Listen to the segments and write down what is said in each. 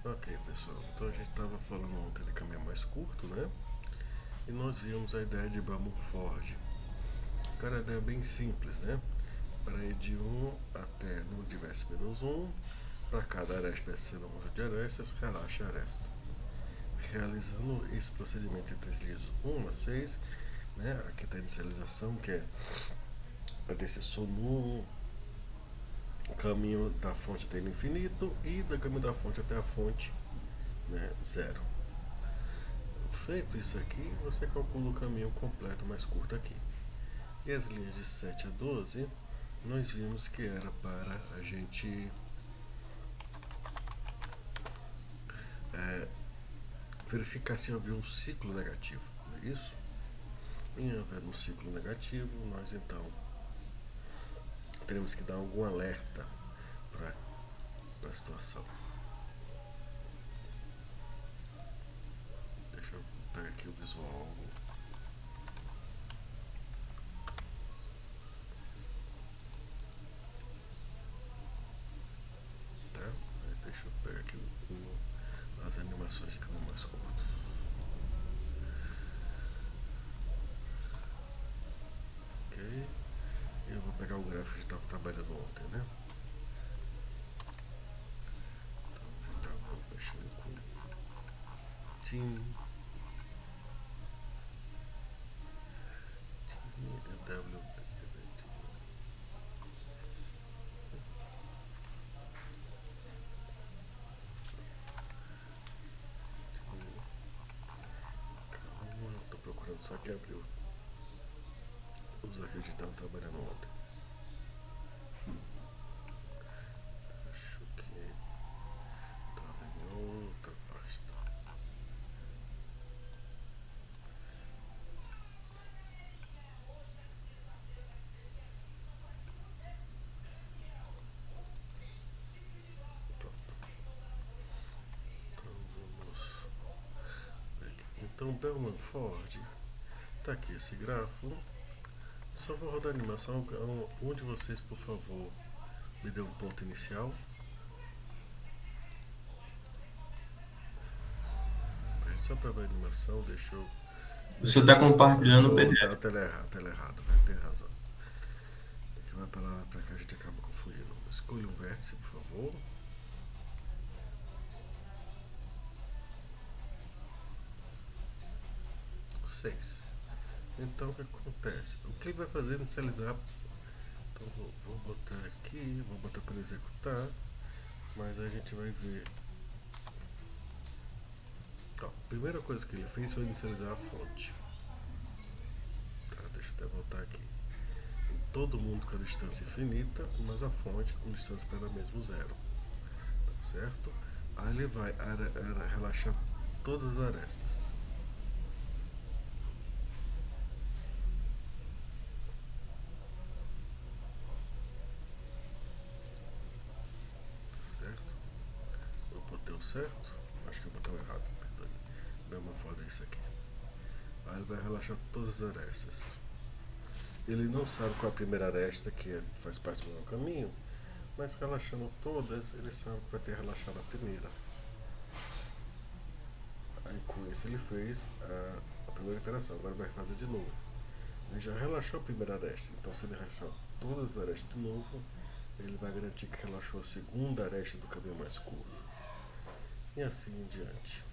Ok, pessoal. Então a gente estava falando ontem de caminho mais curto, né? E nós vimos a ideia de Bamford. Cara, a ideia é bem simples, né? Para ir de um até no diverso menos um, para cada aresta sendo um conjunto de arestas, relaxa a aresta. Realizando esse procedimento entre as linhas 1 a 6, né? Aqui está a inicialização, que é a descer no caminho da fonte até o infinito e do caminho da fonte até a fonte, né, zero. Feito isso aqui, você calcula o caminho completo mais curto aqui. E as linhas de 7 a 12, nós vimos que era para a gente verificar se havia um ciclo negativo, não é isso? Em haver um ciclo negativo, nós então teremos que dar algum alerta para a situação. Deixa eu pegar aqui o visual. Tá? Deixa eu pegar aqui as animações de caminho mais curto. Ok? Eu vou pegar o gráfico que a gente estava trabalhando ontem, né? Então, a gente estava mexendo com Team W. Calma, estou procurando só que abriu os arquivos que a gente estava trabalhando ontem. Acho que estava em outra pasta. Pronto. Então vamos ver aqui. Então, Bellman Ford. Tá aqui esse grafo. Só vou rodar a animação. Um de vocês, por favor, me dê um ponto inicial. Só para ver a animação, deixa eu. O senhor está Eu compartilhando o tô PDF. tela errado, né? Tem razão. Que vai pra lá, pra cá, a gente acaba confundindo. Escolha um vértice, por favor. 6. Então o que acontece? O que ele vai fazer é inicializar. Então vou botar aqui, vou botar para executar. Mas a gente vai ver. Ó, a primeira coisa que ele fez foi inicializar a fonte. Tá, deixa eu até voltar aqui. Todo mundo com a distância infinita, mas a fonte com distância para mesmo zero. Tá certo? Aí ele vai relaxar todas as arestas. Certo? Eu botei o certo? Acho que eu botei o errado, perdão. Bem uma foda isso aqui. Aí ele vai relaxar todas as arestas. Ele não sabe qual é a primeira aresta, que faz parte do meu caminho, mas relaxando todas, ele sabe que vai ter relaxado a primeira. Aí com isso ele fez a primeira interação, agora vai fazer de novo. Ele já relaxou a primeira aresta, então se ele relaxar todas as arestas de novo, ele vai garantir que relaxou a segunda aresta do caminho mais curto. E assim em diante.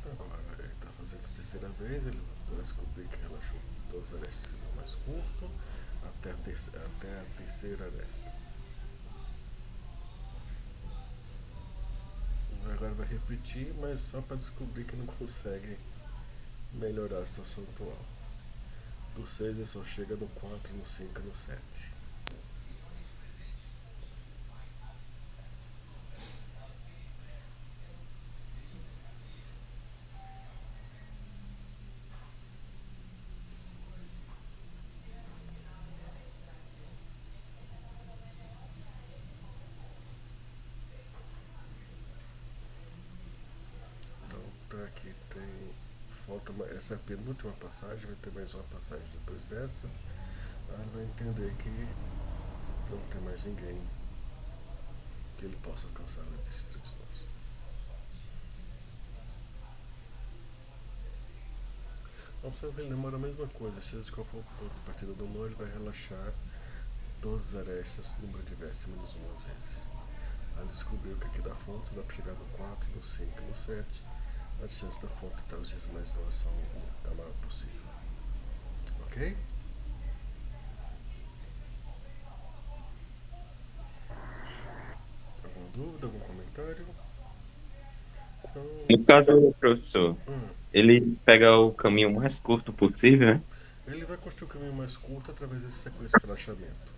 Agora ele está fazendo isso a terceira vez, ele vai descobrir que relaxou todas as arestas do caminho mais curto até a terceira aresta. Agora vai repetir, mas só para descobrir que não consegue melhorar a situação atual. Do 6 ele só chega no 4, no 5 e no 7. Então tá aqui, tem. Falta essa é a penúltima passagem, vai ter mais uma passagem depois dessa. Aí vai entender que não tem mais ninguém que ele possa alcançar entre esses três nós. Observe que ele demora a mesma coisa. Se ele for o ponto de partida do nó, ele vai relaxar todas as arestas, número de vértices menos uma vezes. Aí descobriu que aqui da fonte dá para chegar no 4, no 5 e no 7. A distância da fonte até os dias mais novos são a maior possível. Ok? Alguma dúvida, algum comentário? Então, No caso, professor, hum, ele pega o caminho mais curto possível, né? ele vai construir o caminho mais curto através dessa sequência de relaxamento.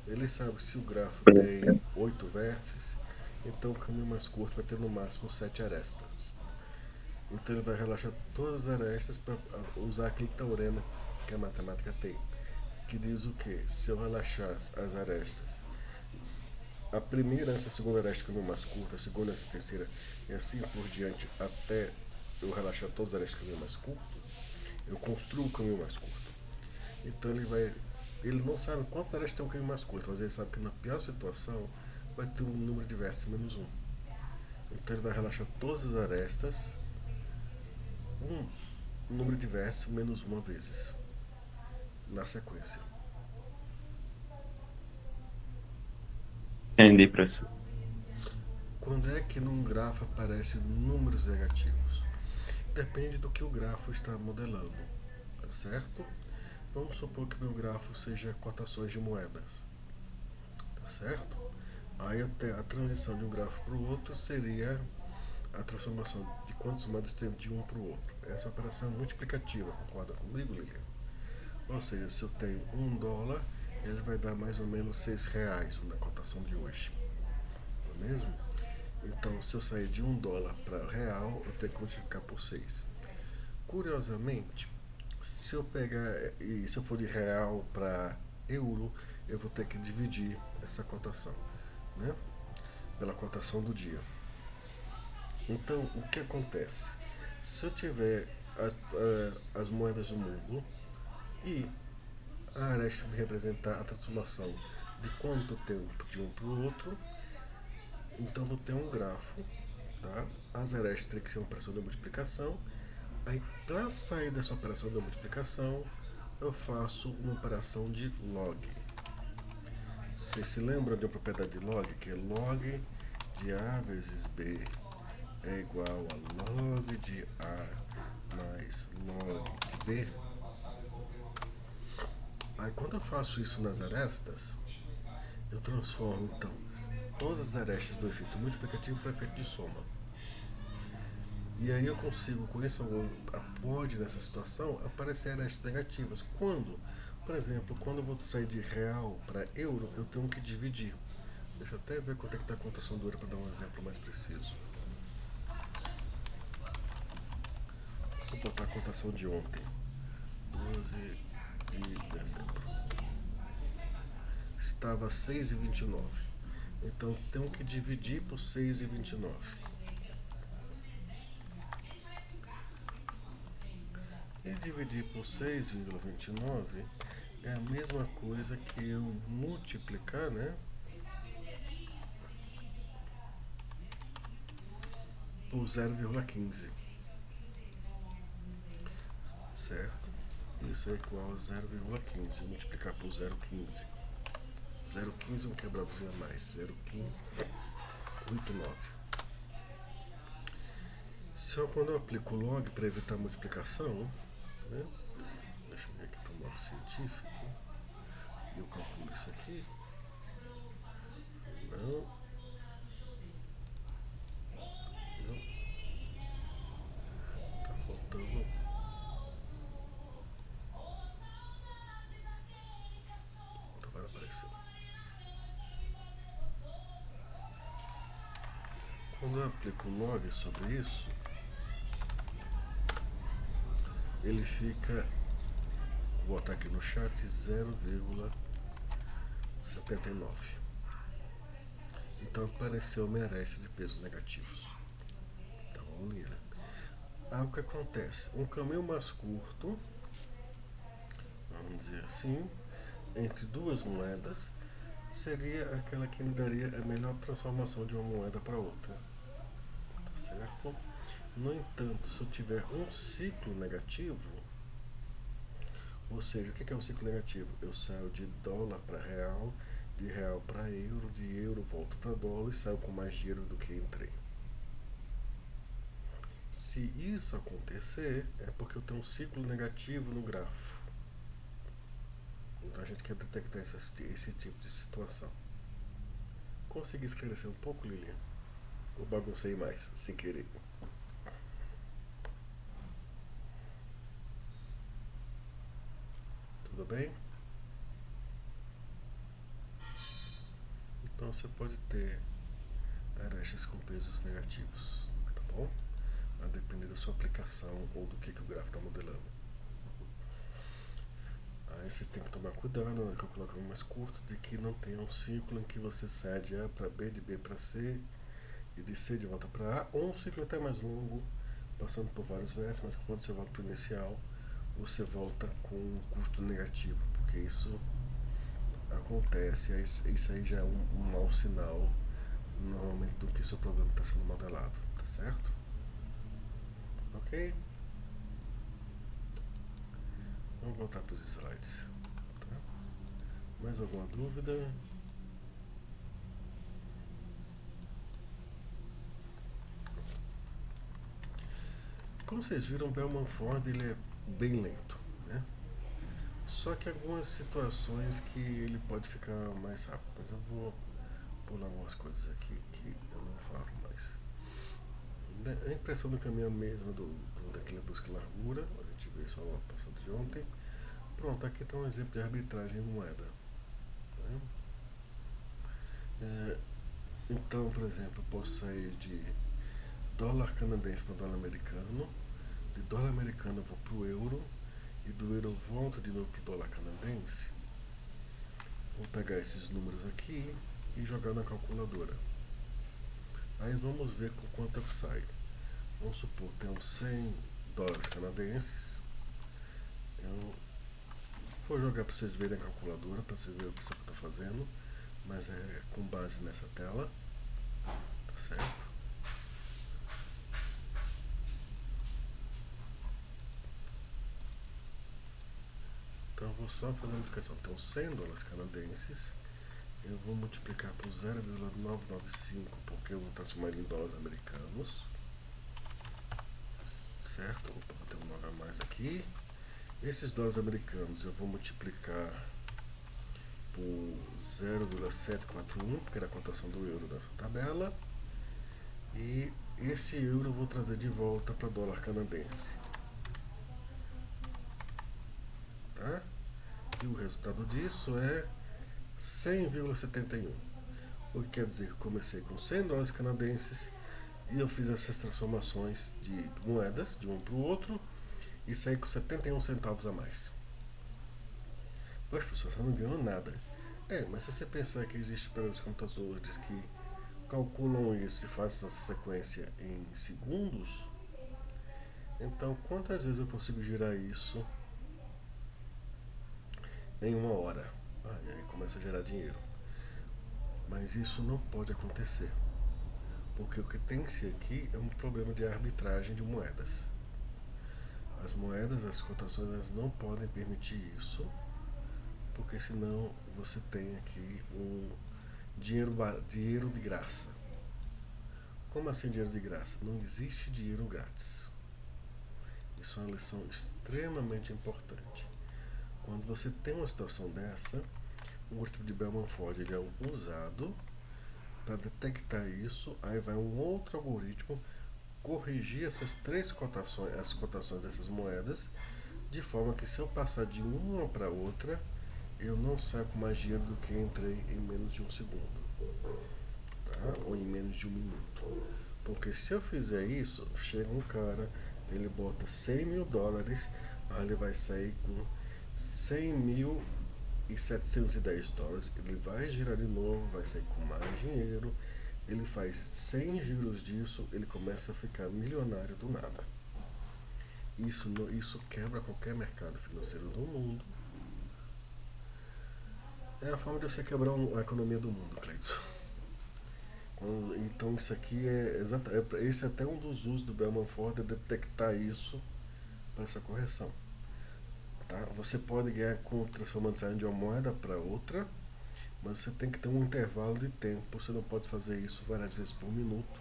Ele sabe que se o grafo tem 8 vértices, então o caminho mais curto vai ter no máximo 7 arestas. Então ele vai relaxar todas as arestas para usar aquele teorema que a matemática tem, que diz o que? Se eu relaxar as arestas, a primeira, essa segunda aresta caminho mais curta, a segunda, essa terceira, e assim por diante, até eu relaxar todas as arestas caminho mais curto, eu construo o caminho mais curto. Então ele não sabe quantas arestas tem um caminho mais curto, mas ele sabe que na pior situação vai ter um número de vértices menos um. Então ele vai relaxar todas as arestas, um número de vértices menos uma vezes, na sequência. Entendi, professor. Quando é que num grafo aparecem números negativos? Depende do que o grafo está modelando, tá certo? Vamos supor que meu grafo seja cotações de moedas, tá certo? Aí a transição de um grafo para o outro seria a transformação de quantas moedas tem de um para o outro. Essa operação é multiplicativa, concorda comigo, Lilian? Ou seja, se eu tenho $1, ele vai dar mais ou menos R$ 6 na cotação de hoje, não é mesmo? Então, se eu sair de $1 para real, eu tenho que multiplicar por 6. Curiosamente, se eu pegar e se eu for de real para euro, eu vou ter que dividir essa cotação, né? Pela cotação do dia. Então, o que acontece? Se eu tiver as moedas do mundo e a aresta me representar a transformação de quanto eu tenho de um para o outro, então vou ter um grafo, tá? As arestas têm que ser uma operação de multiplicação. Aí, para sair dessa operação de multiplicação, eu faço uma operação de log. Vocês se lembram de uma propriedade de log, que é log de A vezes B é igual a log de A mais log de B? Aí, quando eu faço isso nas arestas, eu transformo então todas as arestas do efeito multiplicativo para o efeito de soma. E aí eu consigo, com isso, pode nessa situação aparecer arestas negativas. Quando? Por exemplo, quando eu vou sair de real para euro, eu tenho que dividir. Deixa eu até ver quanto é que está a conversão do euro para dar um exemplo mais preciso. Vou botar a cotação de ontem, 12 de dezembro. Estava 6,29. Então tenho que dividir por 6,29. E dividir por 6,29 é a mesma coisa que eu multiplicar, né? Por 0,15, certo? Isso é igual a 0,15, multiplicar por 0,15. 0,15 um quebradozinho a mais, 0,15, 89. Quando eu aplico log para evitar a multiplicação, né? Deixa eu ver aqui para o modo científico, e eu calculo isso aqui. Não, não, tá faltando. Agora apareceu. Quando eu aplico log sobre isso, ele fica, vou botar aqui no chat, 0,79. Então apareceu minha aresta de pesos negativos. Tá bom, Lira? Aí o que acontece? Um caminho mais curto, vamos dizer assim, entre duas moedas, seria aquela que me daria a melhor transformação de uma moeda para outra, tá certo? No entanto, se eu tiver um ciclo negativo, ou seja, o que é um ciclo negativo? Eu saio de dólar para real, de real para euro, de euro volto para dólar e saio com mais dinheiro do que entrei. Se isso acontecer, é porque eu tenho um ciclo negativo no grafo. Então a gente quer detectar esse tipo de situação. Consegui esclarecer um pouco, Lilian? Eu baguncei mais, sem querer. Tudo bem? Então você pode ter arestas com pesos negativos, tá bom? A depender da sua aplicação ou do que o gráfico está modelando. Aí você tem que tomar cuidado na hora que eu colocar um mais curto, de que não tenha um ciclo em que você sai de A para B, de B para C e de C de volta para A, ou um ciclo até mais longo, passando por vários versos, mas que quando você volta para o inicial, você volta com um custo negativo, porque isso acontece, isso aí já é um mau sinal normalmente do que seu problema está sendo modelado, tá certo? Ok? Vamos voltar para os slides. Tá? Mais alguma dúvida? Como vocês viram, o Bellman Ford ele é bem lento, né? Só que algumas situações que ele pode ficar mais rápido. Mas eu vou pular algumas coisas aqui que eu não falo mais. A impressão do caminho é a mesma daquela busca e largura. A gente vê só no passado de ontem. Pronto, aqui está um exemplo de arbitragem em moeda. Né? Então, por exemplo, eu posso sair de dólar canadense para dólar americano. De dólar americano eu vou para o euro. E do euro eu volto de novo para o dólar canadense. Vou pegar esses números aqui e jogar na calculadora. Aí vamos ver com quanto eu saio. Vamos supor que tenho 100 dólares canadenses. Eu vou jogar para vocês verem a calculadora, para vocês verem o que eu estou fazendo. Mas é com base nessa tela. Tá certo? Então eu vou só fazer a multiplicação. Então 100 dólares canadenses. Eu vou multiplicar por 0,995 porque eu vou transformar ele em dólares americanos. Certo? Opa, vou ter um 9 a mais aqui. Esses dólares americanos eu vou multiplicar por 0,741, porque era a cotação do euro dessa tabela. E esse euro eu vou trazer de volta para dólar canadense. Tá? E o resultado disso é 100,71. O que quer dizer que eu comecei com 100 dólares canadenses e eu fiz essas transformações de moedas de um para o outro e saí com 71 centavos a mais. Poxa, pessoal, você não ganhou nada. Mas se você pensar que existe pelos computadores que calculam isso e fazem essa sequência em segundos, então quantas vezes eu consigo girar isso em uma hora? E aí começa a gerar dinheiro. Mas isso não pode acontecer. Porque o que tem que ser aqui é um problema de arbitragem de moedas. As moedas, as cotações, elas não podem permitir isso, porque senão você tem aqui um dinheiro de graça. Como assim dinheiro de graça? Não existe dinheiro grátis. Isso é uma lição extremamente importante. Quando você tem uma situação dessa, o algoritmo de Bellman-Ford ele é usado para detectar isso. Aí vai um outro algoritmo corrigir essas três cotações, as cotações dessas moedas, de forma que se eu passar de uma para outra, eu não saio com mais dinheiro do que entrei em menos de um segundo, tá? Ou em menos de um minuto. Porque se eu fizer isso, chega um cara, ele bota 100 mil dólares, aí ele vai sair com 100 mil e 710 dólares, ele vai girar de novo, vai sair com mais dinheiro, ele faz 100 giros disso, ele começa a ficar milionário do nada. Isso quebra qualquer mercado financeiro do mundo. É a forma de você quebrar a economia do mundo, Cleiton. Então isso aqui esse é até um dos usos do Bellman Ford, é detectar isso para essa correção. Tá? Você pode ganhar com transformando de uma moeda para outra, mas você tem que ter um intervalo de tempo. Você não pode fazer isso várias vezes por minuto,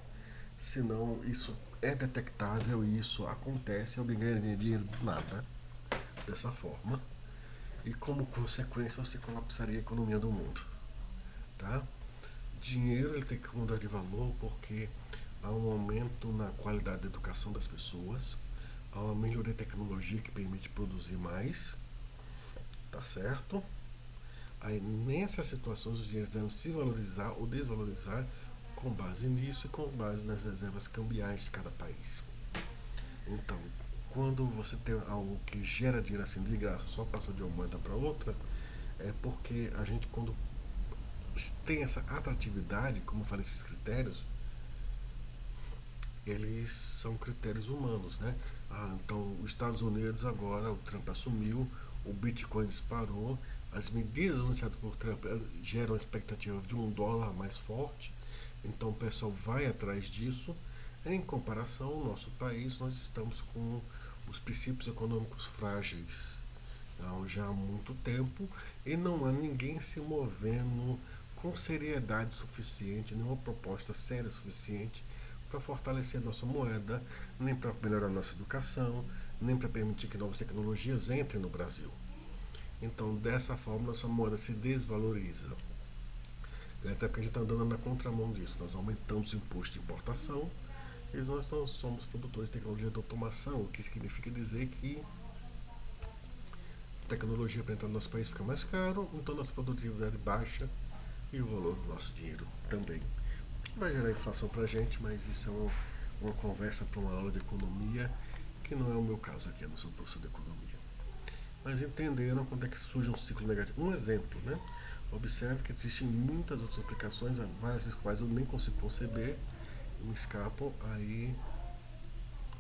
senão isso é detectável e isso acontece e alguém ganha dinheiro do nada dessa forma. E como consequência você colapsaria a economia do mundo. Tá? Dinheiro ele tem que mudar de valor porque há um aumento na qualidade da educação das pessoas, há uma melhoria de tecnologia que permite produzir mais, tá certo? Aí nessas situações os dinheiros devem se valorizar ou desvalorizar com base nisso e com base nas reservas cambiais de cada país. Então, quando você tem algo que gera dinheiro assim de graça, só passou de uma moeda para outra, é porque a gente quando tem essa atratividade, como eu falei, esses critérios, eles são critérios humanos, né? Então, os Estados Unidos agora, o Trump assumiu, o Bitcoin disparou, as medidas anunciadas por Trump geram a expectativa de um dólar mais forte, então o pessoal vai atrás disso. Em comparação ao nosso país, nós estamos com os princípios econômicos frágeis já há muito tempo e não há ninguém se movendo com seriedade suficiente, nenhuma proposta séria o suficiente para fortalecer a nossa moeda, nem para melhorar a nossa educação, nem para permitir que novas tecnologias entrem no Brasil. Então, dessa forma, nossa moeda se desvaloriza. Até porque a gente está andando na contramão disso. Nós aumentamos o imposto de importação e nós não somos produtores de tecnologia de automação, o que significa dizer que a tecnologia para entrar no nosso país fica mais caro, então nossa produtividade baixa e o valor do nosso dinheiro também. O que vai gerar inflação para a gente, mas isso é uma conversa para uma aula de economia, que não é o meu caso aqui, eu não sou professor de economia. Mas entenderam quando é que surge um ciclo negativo. Um exemplo, né? Observe que existem muitas outras aplicações, várias das quais eu nem consigo conceber, me escapam, aí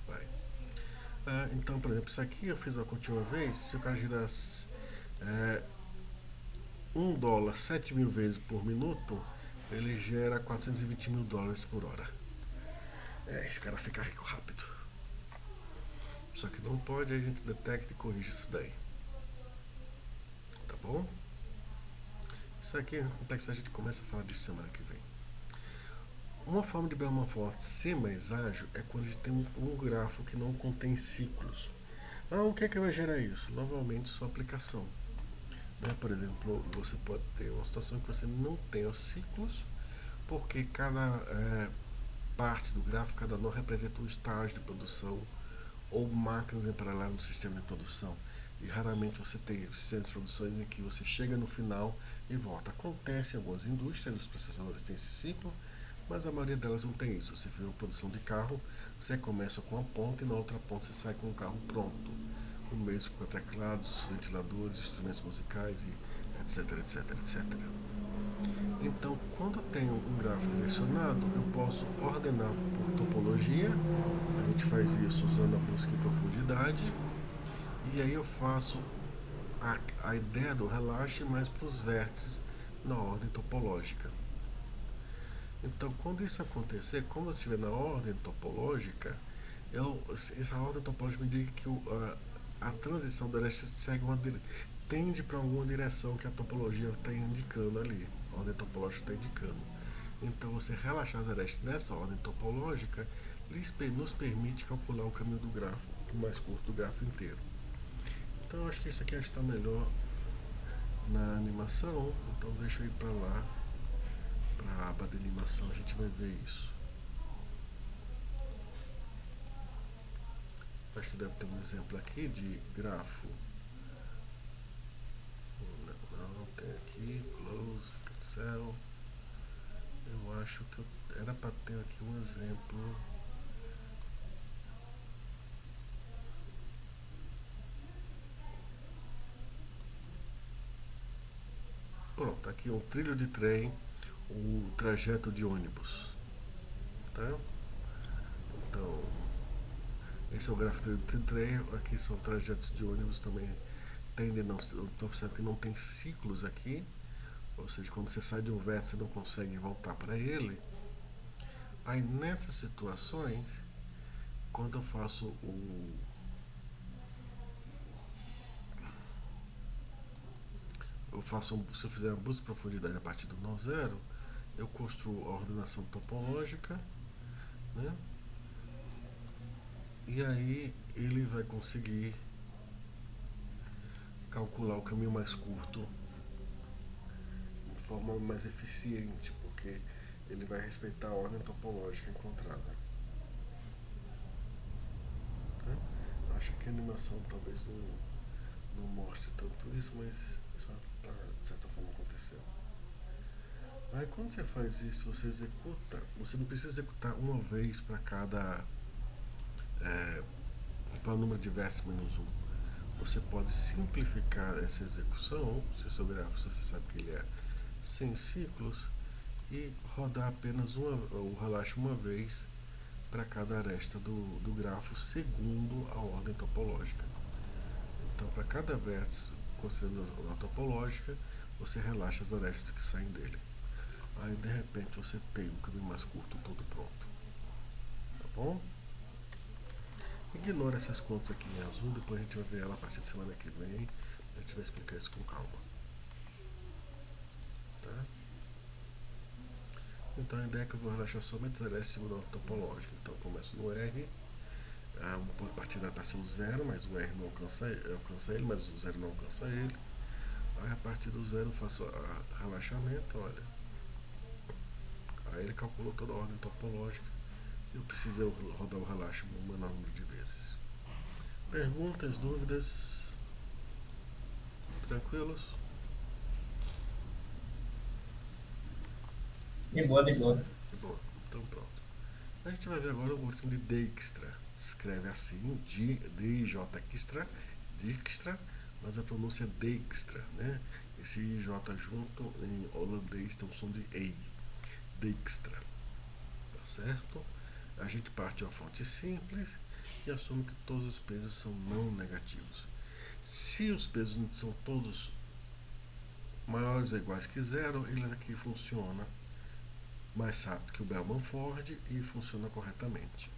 vai. Então, por exemplo, isso aqui eu fiz a conta uma vez, se o cara girar é, 1 dólar 7 mil vezes por minuto, ele gera 420 mil dólares por hora. Esse cara fica rico rápido. Só que não pode, a gente detecta e corrige isso daí. Tá bom? Isso aqui é complexo, a gente começa a falar disso semana que vem. Uma forma de Bellman Ford ser mais ágil é quando a gente tem um grafo que não contém ciclos. O que é que vai gerar isso? Novamente, sua aplicação. Por exemplo, você pode ter uma situação que você não tenha ciclos, porque cada parte do gráfico, cada nó representa um estágio de produção ou máquinas em paralelo no sistema de produção. E raramente você tem sistemas de produção em que você chega no final e volta. Acontece em algumas indústrias, os processadores têm esse ciclo, mas a maioria delas não tem isso. Você vê uma produção de carro, você começa com uma ponta e na outra ponta você sai com o carro pronto. O mesmo com teclados, ventiladores, instrumentos musicais e etc, etc, etc. Então, quando eu tenho um gráfico direcionado, eu posso ordenar por topologia. A gente faz isso usando a busca em profundidade. E aí eu faço a ideia do relaxe mais para os vértices na ordem topológica. Então, quando isso acontecer, quando eu estiver na ordem topológica, essa ordem topológica me indica que a transição da aresta tende para alguma direção que a topologia está indicando ali. A ordem topológica está indicando. Então, você relaxar as arestas nessa ordem topológica nos permite calcular o caminho do grafo, o mais curto do grafo inteiro. Então, eu acho que isso aqui está melhor na animação. Então, deixa eu ir para lá, para a aba de animação, a gente vai ver isso. Acho que deve ter um exemplo aqui de grafo. Não, tem aqui, close, cancel. Eu acho que era para ter aqui um exemplo. Pronto, aqui um trilho de trem, um trajeto de ônibus. Tá? Então, esse é o gráfico de trem, aqui são trajetos de ônibus também. Tendem não, observe que não tem ciclos aqui, Ou seja, quando você sai de um vértice e não consegue voltar para ele. Aí nessas situações, quando eu faço o. Se eu fizer uma busca de profundidade a partir do nó zero, eu construo a ordenação topológica, né? E aí ele vai conseguir calcular o caminho mais curto de forma mais eficiente, porque ele vai respeitar a ordem topológica encontrada. Tá? Acho que a animação talvez não mostre tanto isso, mas isso está de certa forma acontecendo. Aí quando você faz isso, você executa, você não precisa executar uma vez para cada para o número de vértices menos um. Você pode simplificar essa execução, se o seu grafo você sabe que ele é 100 ciclos, e rodar apenas o relaxo uma vez para cada aresta do grafo segundo a ordem topológica. Então, para cada vértice, considerando a topológica, você relaxa as arestas que saem dele. Aí, de repente, você tem o caminho mais curto todo pronto. Tá bom? Ignora essas contas aqui em azul, depois a gente vai ver ela a partir de semana que vem. A gente vai explicar isso com calma. Tá? Então a ideia é que eu vou relaxar somente as arestas segundo a ordem topológica. Então eu começo no R, um ponto de partida para ser o zero, mas o R não alcança ele, mas o zero não alcança ele. Aí a partir do zero eu faço relaxamento, olha. Aí ele calculou toda a ordem topológica. Eu precisei rodar o relaxo um menor número de vezes. Perguntas, dúvidas? Tranquilos? De boa, de boa. Bom, então pronto. A gente vai ver agora o algoritmo de Dijkstra. Se escreve assim, Dijkstra, mas a pronúncia é Dijkstra, né? Esse IJ junto em holandês tem um som de EI. Dijkstra. Tá certo? A gente parte de uma fonte simples e assume que todos os pesos são não negativos. Se os pesos são todos maiores ou iguais que zero, ele aqui funciona mais rápido que o Bellman-Ford e funciona corretamente.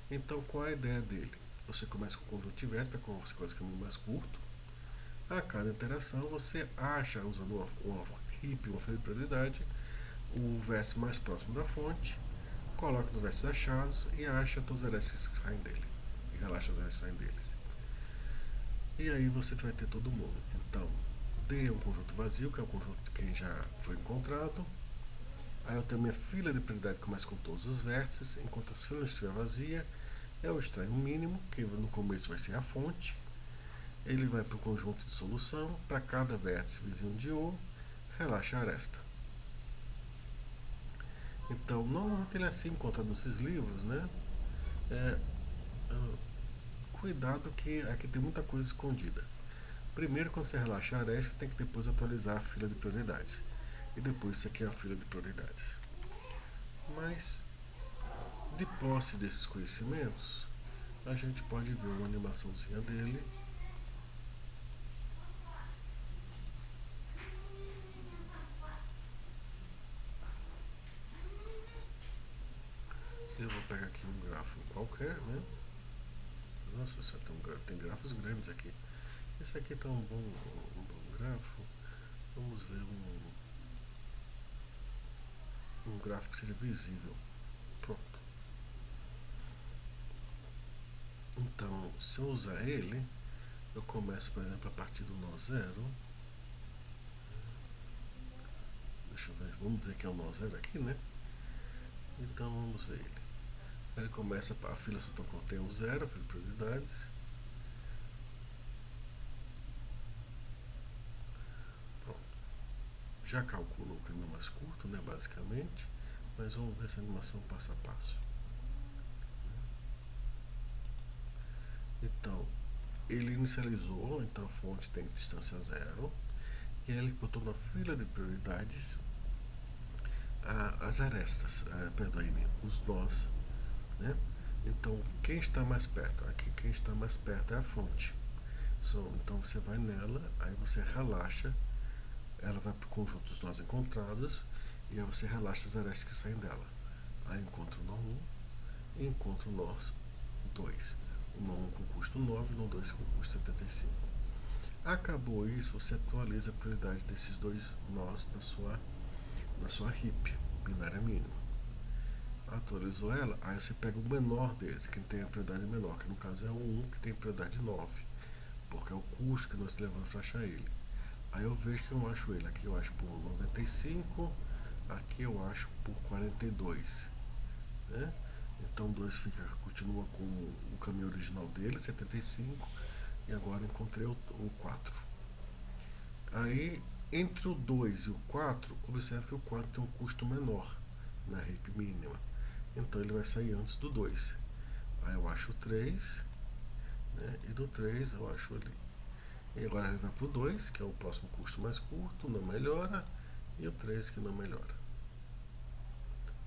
Então, qual é a ideia dele? Você começa com o conjunto de vértices, para você conhece o caminho mais curto. A cada interação, você acha, usando uma heap, uma folha de prioridade, o vértice mais próximo da fonte, coloca nos vértices achados e acha todos os arestas que saem dele. E relaxa os arestas que saem deles. E aí você vai ter todo mundo. Então, D é um conjunto vazio, que é o conjunto de quem já foi encontrado. Aí eu tenho minha fila de prioridade que começa com todos os vértices, enquanto a fila não estiver vazia, eu extraio um mínimo, que no começo vai ser a fonte. Ele vai para o conjunto de solução, para cada vértice vizinho de O, relaxa a aresta. Então, normalmente ele é assim encontrado nesses livros, né? Cuidado que aqui tem muita coisa escondida. Primeiro, quando você relaxa a aresta, tem que depois atualizar a fila de prioridades. E depois isso aqui é a fila de prioridades. Mas, de posse desses conhecimentos, a gente pode ver uma animaçãozinha dele. Eu vou pegar aqui um grafo qualquer, né? Nossa, só tem grafos grandes aqui. Esse aqui está um bom grafo. Vamos ver um gráfico que seja visível. Pronto. Então, se eu usar ele, eu começo, por exemplo, a partir do nó zero. Deixa eu ver, vamos ver que é o nó zero aqui, né? Então vamos ver ele. Ele começa, a fila só contém o zero, a fila de prioridades. Pronto. Já calculou o caminho mais curto, né, basicamente. Mas vamos ver essa animação passo a passo. Então, ele inicializou, então a fonte tem distância zero. E aí ele botou na fila de prioridades as arestas, os nós, né? Então, quem está mais perto? Aqui, quem está mais perto é a fonte. Então, você vai nela, aí você relaxa ela vai para o conjunto dos nós encontrados e aí você relaxa as arestas que saem dela. Aí encontra o nó 1 e encontra o nó 2. O nó 1 com custo 9 e o nó 2 com custo 75. Acabou isso, você atualiza a prioridade desses dois nós na sua heap binária mínima. Atualizou ela, aí você pega o menor deles, que tem a prioridade menor, que no caso é o 1, que tem prioridade 9, porque é o custo que nós levamos para achar ele. Aí eu vejo que eu acho ele, aqui eu acho por 95, aqui eu acho por 42, né? Então 2 continua com o caminho original dele, 75, e agora encontrei o 4. Aí entre o 2 e o 4, observe que o 4 tem um custo menor na heap mínima, então ele vai sair antes do 2. Aí eu acho o 3, né? E do 3 eu acho ali. E agora ele vai para o 2, que é o próximo custo mais curto, não melhora, e o 3 que não melhora.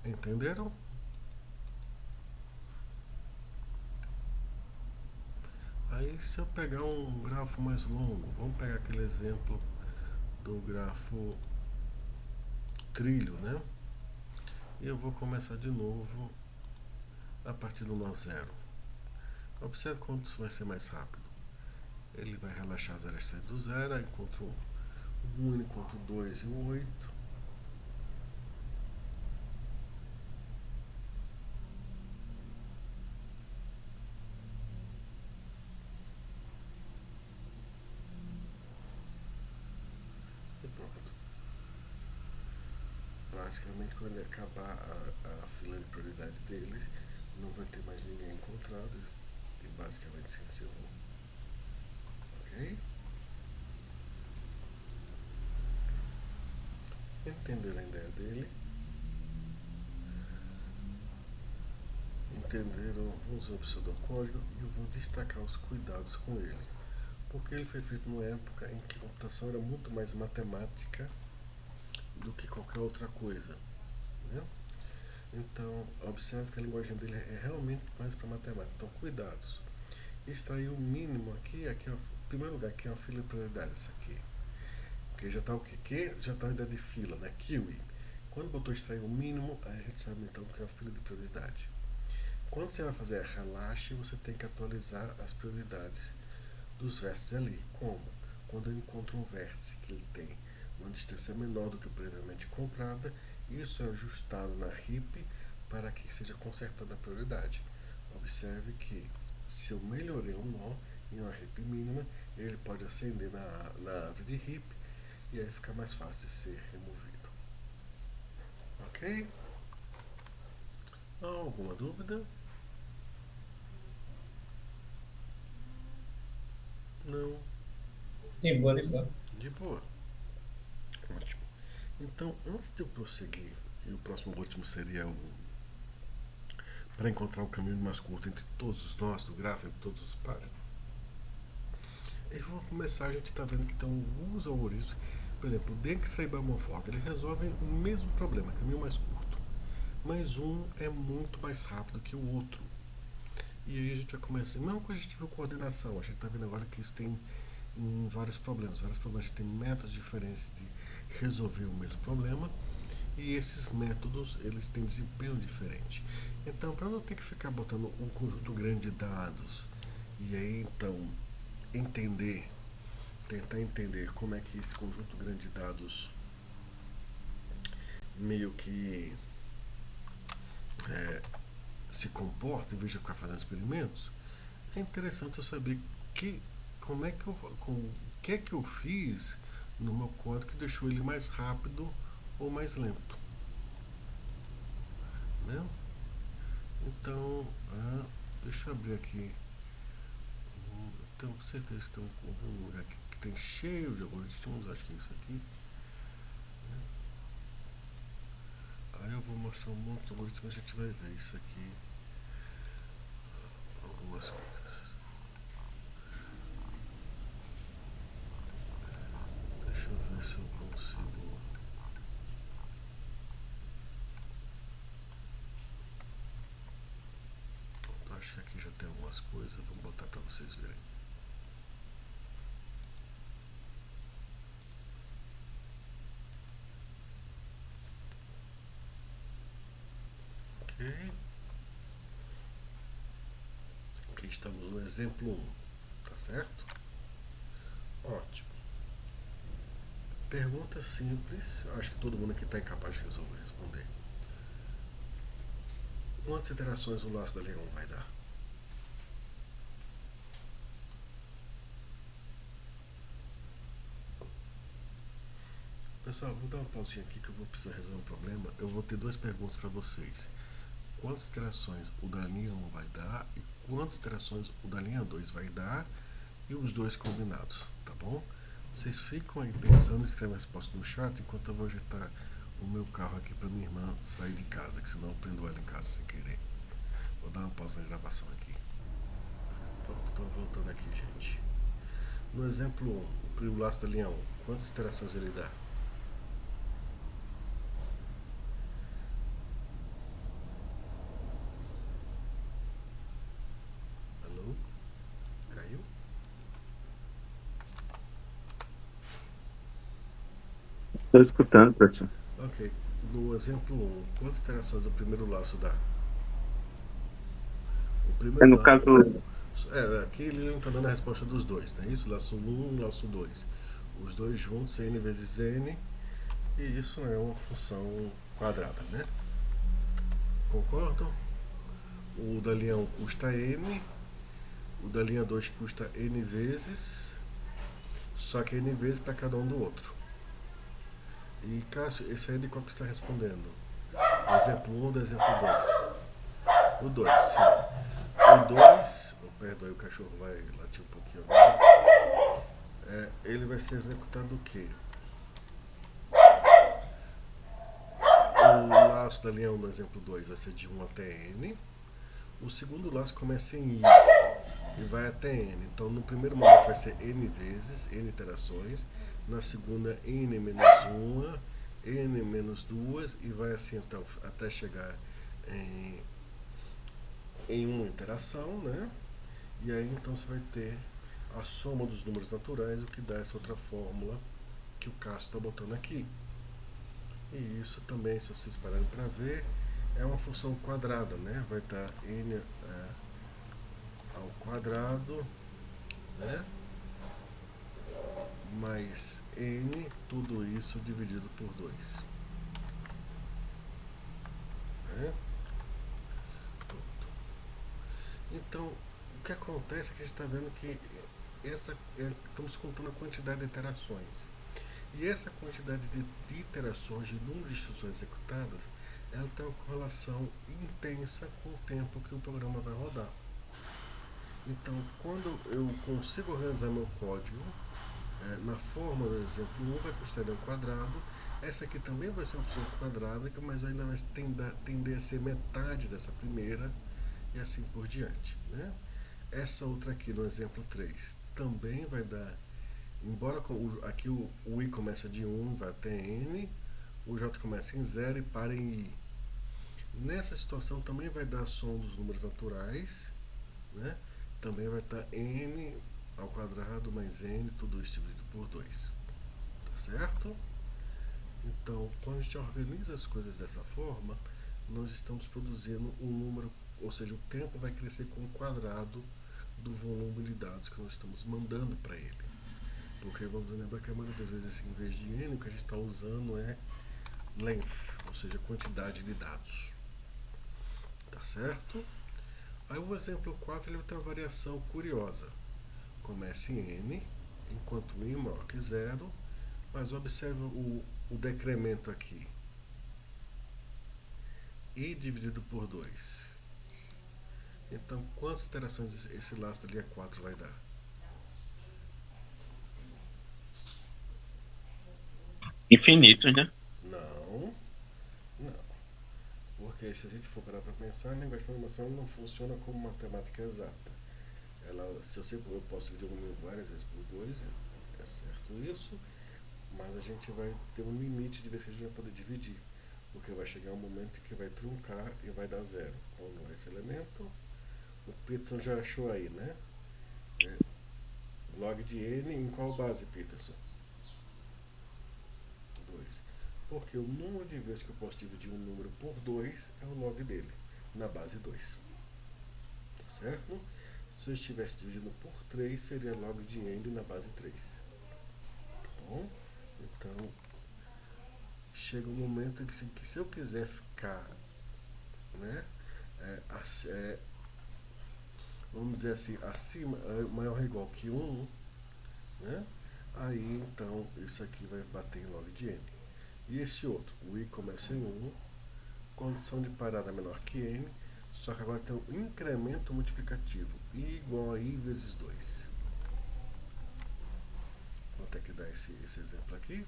Entenderam? Aí se eu pegar um grafo mais longo, vamos pegar aquele exemplo do grafo trilho, né? E eu vou começar de novo a partir do nó 0. Observe quanto isso vai ser mais rápido. Ele vai relaxar as arestas do 0, encontra o 1, encontra o 2 e o 8. E pronto. Basicamente, quando ele acabar a fila de prioridade deles, não vai ter mais ninguém encontrado e basicamente se encerrou. Ok? Entenderam a ideia dele? Entenderam? Vamos usar o pseudocódigo e eu vou destacar os cuidados com ele. Porque ele foi feito numa época em que a computação era muito mais matemática do que qualquer outra coisa, né? Então, observe que a linguagem dele é realmente mais para matemática. Então, cuidados. Extrair o mínimo aqui, em primeiro lugar, aqui é uma fila de prioridade, essa aqui. Porque já está o quê? Que já está a ideia de fila, né? Kiwi. Quando botou extrair o mínimo, aí a gente sabe então que é a fila de prioridade. Quando você vai fazer a relaxe, você tem que atualizar as prioridades dos vértices ali. Como? Quando eu encontro um vértice que ele tem uma distância menor do que o previamente encontrada, isso é ajustado na heap para que seja consertada a prioridade. Observe que se eu melhorei um nó em uma heap mínima, ele pode ascender na árvore de heap e aí fica mais fácil de ser removido. Ok? Alguma dúvida? Não. De boa, de boa. De boa. Ótimo. Então, antes de eu prosseguir, e o próximo algoritmo seria o para encontrar o caminho mais curto entre todos os nós do gráfico, entre todos os pares. Eu vou começar, a gente está vendo que tem alguns algoritmos, por exemplo, o Dijkstra e Bamorford, eles resolvem o mesmo problema, caminho mais curto, mas um é muito mais rápido que o outro. E aí a gente vai começar, mesmo que a gente viu coordenação, a gente está vendo agora que isso tem vários problemas, a gente tem métodos diferentes de resolver o mesmo problema, e esses métodos eles têm desempenho diferente. Então, para não ter que ficar botando um conjunto grande de dados e aí então tentar entender como é que esse conjunto grande de dados meio que se comporta em vez de ficar fazendo experimentos, é interessante eu saber o que é que eu fiz no meu código que deixou ele mais rápido ou mais lento, né? Então, deixa eu abrir aqui. Tenho certeza que tem um lugar aqui que tem cheio de algoritmos, acho que é isso aqui. Aí eu vou mostrar um monte de algoritmos, a gente vai ver isso aqui. Algumas coisas. Deixa eu ver se eu consigo. Acho que aqui já tem algumas coisas, vou botar para vocês verem. Ok. Aqui estamos no exemplo 1, tá certo? Ótimo. Pergunta simples, acho que todo mundo aqui está incapaz de resolver, responder. Quantas iterações o laço da leão vai dar? Pessoal, vou dar uma pausinha aqui que eu vou precisar resolver um problema. Eu vou ter duas perguntas para vocês. Quantas iterações o da linha 1 vai dar e quantas iterações o da linha 2 vai dar e os dois combinados, tá bom? Vocês ficam aí pensando e escrevem a resposta no chat enquanto eu vou ajeitar o meu carro aqui para minha irmã sair de casa, que senão eu prendo ela em casa sem querer. Vou dar uma pausa na gravação aqui. Pronto, estou voltando aqui, gente. No exemplo 1, o laço da linha 1, quantas iterações ele dá? Alô? Caiu? Estou escutando, professor. Ok. No exemplo 1, quantas iterações o primeiro laço dá? O primeiro No laço. caso, Aqui ele não está dando a resposta dos dois, não é isso? Laço 1 e laço 2. Os dois juntos, n vezes n, e isso é uma função quadrada, né? Concordam? O da linha 1 custa n, o da linha 2 custa n vezes, só que n vezes para cada um do outro. E Cássio, esse aí é de qual que você está respondendo? Do exemplo 1 ou do exemplo 2? O 2, sim. O 2, perdão, o cachorro vai latir um pouquinho agora. Ele vai ser executado o quê? O laço da linha 1 no exemplo 2 vai ser de 1 até n. O segundo laço começa em i e vai até n. Então no primeiro momento vai ser n vezes, n iterações. Na segunda, n menos 1, n menos 2 e vai assim até chegar em uma interação, né? E aí então você vai ter a soma dos números naturais, o que dá essa outra fórmula que o Cássio está botando aqui. E isso também, se vocês pararem para ver, é uma função quadrada, né? Vai dar n ao quadrado, né? Mais n, tudo isso dividido por 2. Né? Então, o que acontece é que a gente está vendo que estamos contando a quantidade de iterações. E essa quantidade de iterações, de número de instruções executadas, ela tem uma correlação intensa com o tempo que o programa vai rodar. Então, quando eu consigo organizar meu código, na forma do exemplo 1 vai custar ao quadrado, essa aqui também vai ser uma função quadrada, mas ainda vai tender a ser metade dessa primeira, e assim por diante. Né? Essa outra aqui no exemplo 3 também vai dar, embora aqui o i começa de 1, vai até n, o j começa em 0 e para em i. Nessa situação também vai dar a soma dos números naturais, né? Também vai estar n ao quadrado mais n, tudo isso dividido por 2. Tá certo? Então, quando a gente organiza as coisas dessa forma, nós estamos produzindo um número, ou seja, o tempo vai crescer com o quadrado do volume de dados que nós estamos mandando para ele. Porque vamos lembrar que muitas vezes, em vez de n, o que a gente está usando é length, ou seja, quantidade de dados. Tá certo? Aí o exemplo 4 ele vai ter uma variação curiosa. Começa em n, enquanto i maior que 0, mas observe o decremento aqui. I dividido por 2. Então, quantas iterações esse laço da linha 4 vai dar? infinitos, né? Não, não. Porque se a gente for parar para pensar, a linguagem de programação não funciona como matemática exata. Eu posso dividir o número várias vezes por 2, é certo isso, mas a gente vai ter um limite de vezes que a gente vai poder dividir, porque vai chegar um momento que vai truncar e vai dar zero. Quando esse elemento, o Peterson já achou aí, né? Log de n em qual base, Peterson? 2. Porque o número de vezes que eu posso dividir um número por 2 é o log dele. na base 2. Tá certo? Se eu estivesse dividindo por 3, seria log de n na base 3. Tá bom? Então, chega um momento em que se eu quiser ficar, né, é, vamos dizer assim, acima, maior ou igual que 1, né, aí então isso aqui vai bater em log de n. E esse outro, o i começa em 1, condição de parada menor que n, só que agora tem um incremento multiplicativo, i igual a i vezes 2. Quanto é que dá esse exemplo aqui?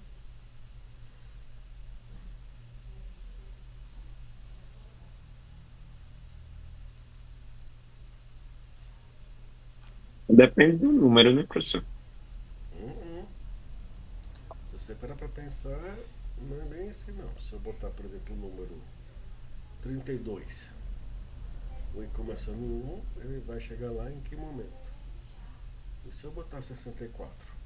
Depende do número, né, professor? Uhum. Se você parar para pensar, não é bem assim não. Se eu botar, por exemplo, o número 32, o i começando em 1, ele vai chegar lá em que momento? E se eu botar 64?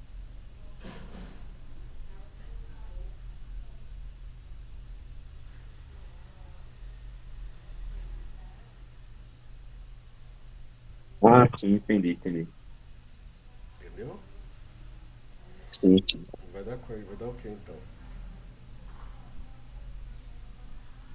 Ah, sim, entendi. Entendeu? Sim. Vai dar o que então?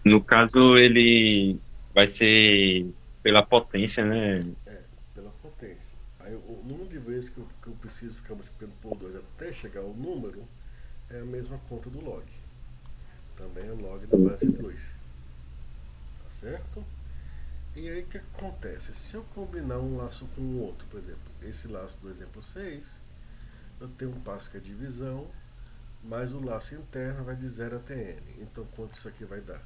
No caso, ele vai ser pela potência, né? É, pela potência. Aí o número de vezes que eu preciso ficar multiplicando por 2 até chegar ao número é a mesma conta do log. Também é log na Sim, base sim. 2. Tá certo? E aí o que acontece? Se eu combinar um laço com o outro, por exemplo, esse laço do exemplo 6, eu tenho um passo que é divisão, mas o laço interno vai de 0 até n. Então quanto isso aqui vai dar?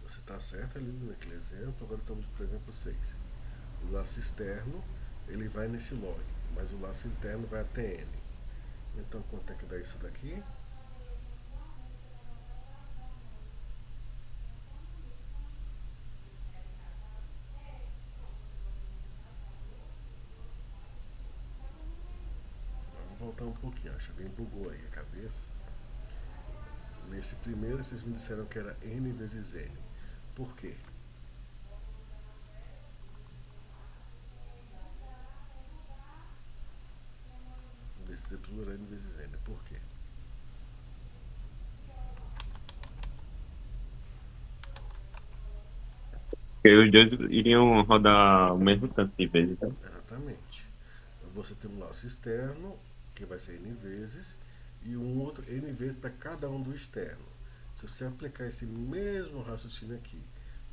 Você está certo ali naquele exemplo, agora estamos por exemplo 6. O laço externo ele vai nesse log, mas o laço interno vai até n. Então quanto é que dá isso daqui? Vamos voltar um pouquinho, acho que alguém bugou aí a cabeça. Nesse primeiro vocês me disseram que era n vezes n. Por quê? Desse exemplo era n vezes n. Por quê? Porque os dois iriam rodar o mesmo tanto de vezes, né? Exatamente. Você tem um laço externo, que vai ser n vezes, e um outro n vezes para cada um do externo. Se você aplicar esse mesmo raciocínio aqui,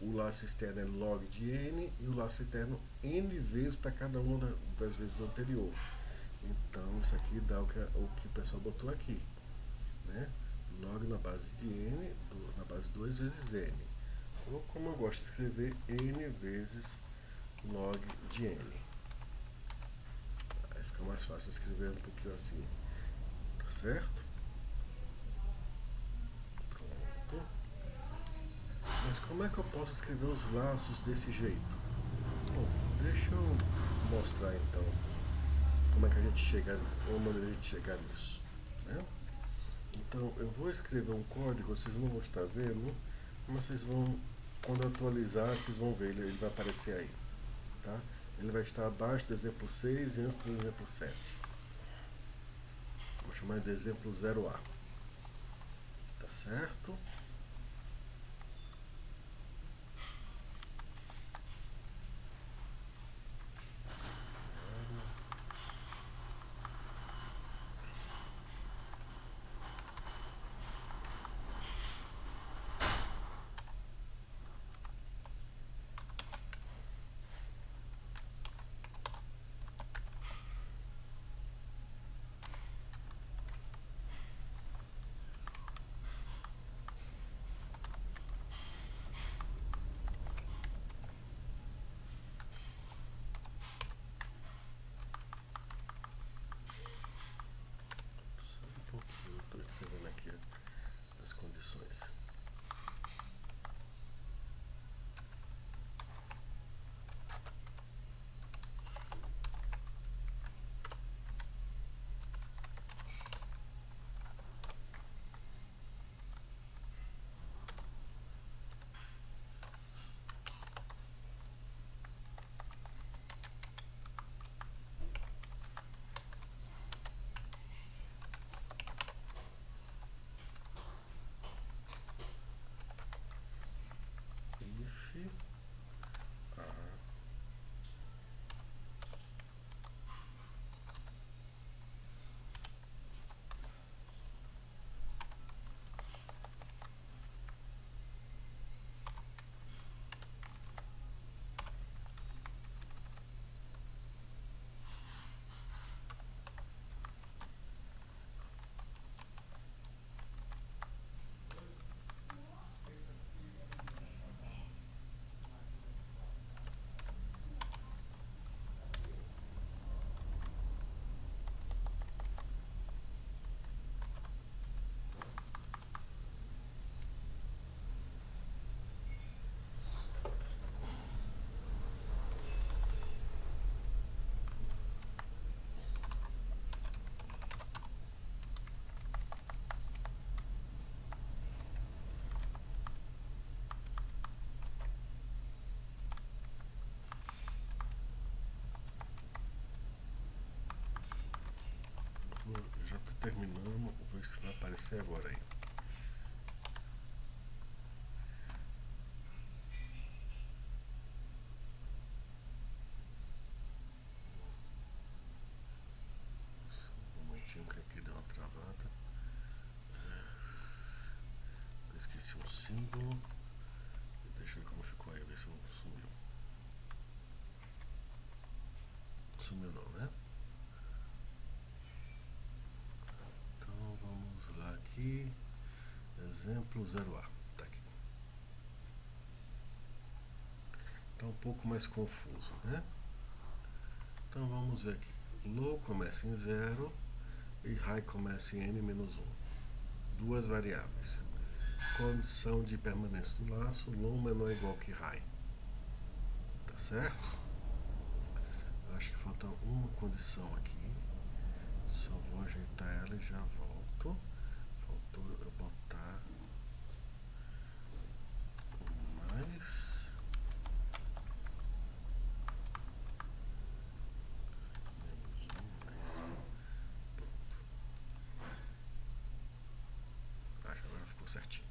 o laço externo é log de n e o laço interno n vezes para cada uma das vezes do anterior. Então isso aqui dá o que o pessoal botou aqui, né? Log na base de n, na base 2 vezes n. Ou como eu gosto de escrever, n vezes log de n. Aí fica mais fácil escrever um pouquinho assim, tá certo? Pronto. Mas como é que eu posso escrever os laços desse jeito? Bom, deixa eu mostrar então como é que a gente chega, uma maneira de chegar nisso, né? Então eu vou escrever um código, vocês não vão estar vendo, mas vocês vão, quando eu atualizar, vocês vão ver, ele vai aparecer aí, tá? Ele vai estar abaixo do exemplo 6 e antes do exemplo 7. Vou chamar de exemplo 0A, tá certo? terminamos. Vou ver se vai aparecer agora aí. Um momentinho que aqui deu uma travada. Eu esqueci um símbolo. Deixa eu ver como ficou aí, ver se não sumiu. Sumiu não, né? Então vamos lá aqui. Exemplo 0A. Tá aqui. Tá um pouco mais confuso, né? Então vamos ver aqui. Low começa em 0 e high começa em n-1. Duas variáveis. Condição de permanência do laço, low menor ou igual que high. Tá certo? Acho que falta uma condição aqui. Só vou ajeitar ela e já volto. Faltou eu botar mais. Agora ficou certinho.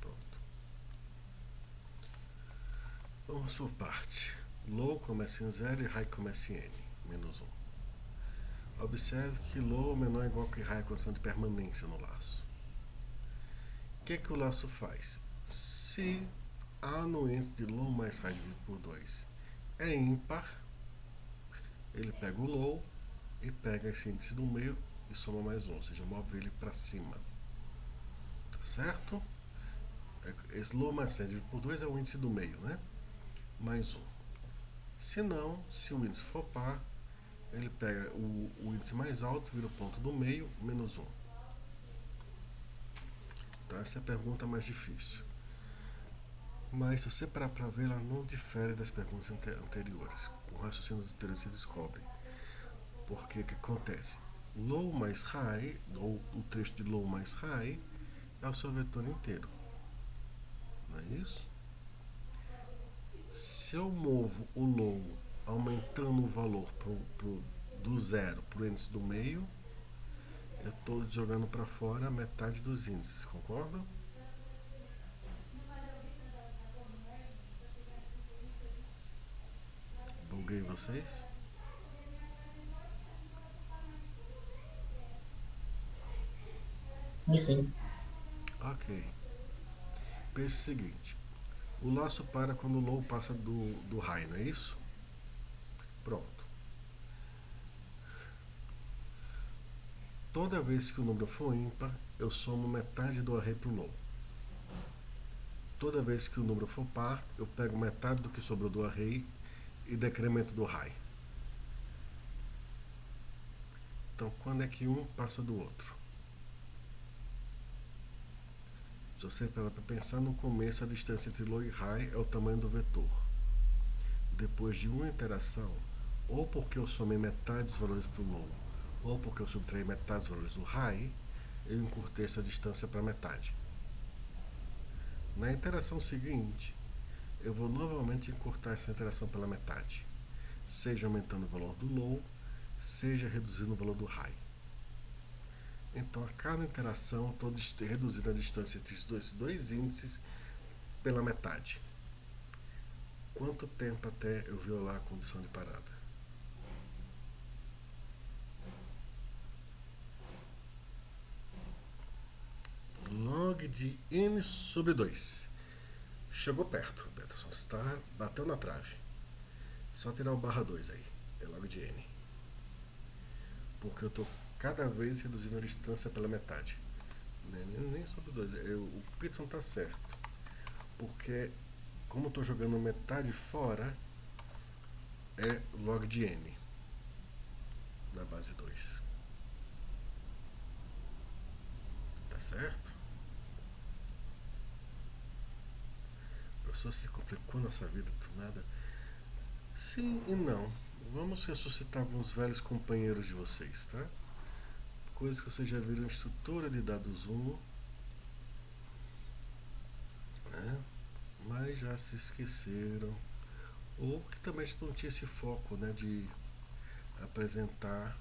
Pronto. Vamos por parte. Low começa em 0 e high começa em n, -1. Observe que low menor ou igual que high é a condição de permanência no laço. O que o laço faz? Se A no índice de low mais high dividido por 2 é ímpar, ele pega o low e pega esse índice do meio e soma mais 1, ou seja, move ele para cima. Tá certo? Esse low mais high dividido por 2 é o índice do meio, né? Mais 1. Se não, se o índice for par, ele pega o índice mais alto, vira o ponto do meio, -1. Então essa é a pergunta mais difícil. Mas se você parar para ver, ela não difere das perguntas anteriores. Com o raciocínio anteriores se descobre. Porque o que acontece? Low mais high, ou o trecho de low mais high, é o seu vetor inteiro. Não é isso? Se eu movo o low aumentando o valor do zero para o índice do meio, eu estou jogando para fora a metade dos índices, concorda? Buguei vocês? Sim. Ok. Pense o seguinte: o laço para quando o low passa do high, não é isso? Pronto. Toda vez que o número for ímpar, eu somo metade do array para o low. Toda vez que o número for par, eu pego metade do que sobrou do array e decremento do high. Então, quando é que um passa do outro? Se você parar para pensar, no começo a distância entre low e high é o tamanho do vetor. Depois de uma interação, ou porque eu somei metade dos valores para o low, ou porque eu subtraí metade dos valores do high, eu encurtei essa distância para metade. Na interação seguinte, eu vou novamente encurtar essa interação pela metade, seja aumentando o valor do low, seja reduzindo o valor do high. Então, a cada interação, eu estou reduzindo a distância entre esses dois índices pela metade. Quanto tempo até eu violar a condição de parada? Log de n sobre 2. Chegou perto, Peterson. Está bateu na trave. Só tirar o barra 2 aí. É log de n. Porque eu estou cada vez reduzindo a distância pela metade. Nem sobre 2. O Peterson está certo. Porque, como eu estou jogando metade fora, é log de n na base 2. Tá certo? O professor se complicou nossa vida do nada. Sim e não. Vamos ressuscitar alguns velhos companheiros de vocês, tá? Coisas que vocês já viram em estrutura de dados 1, né? Mas já se esqueceram Ou que também a gente não tinha esse foco, né, de apresentar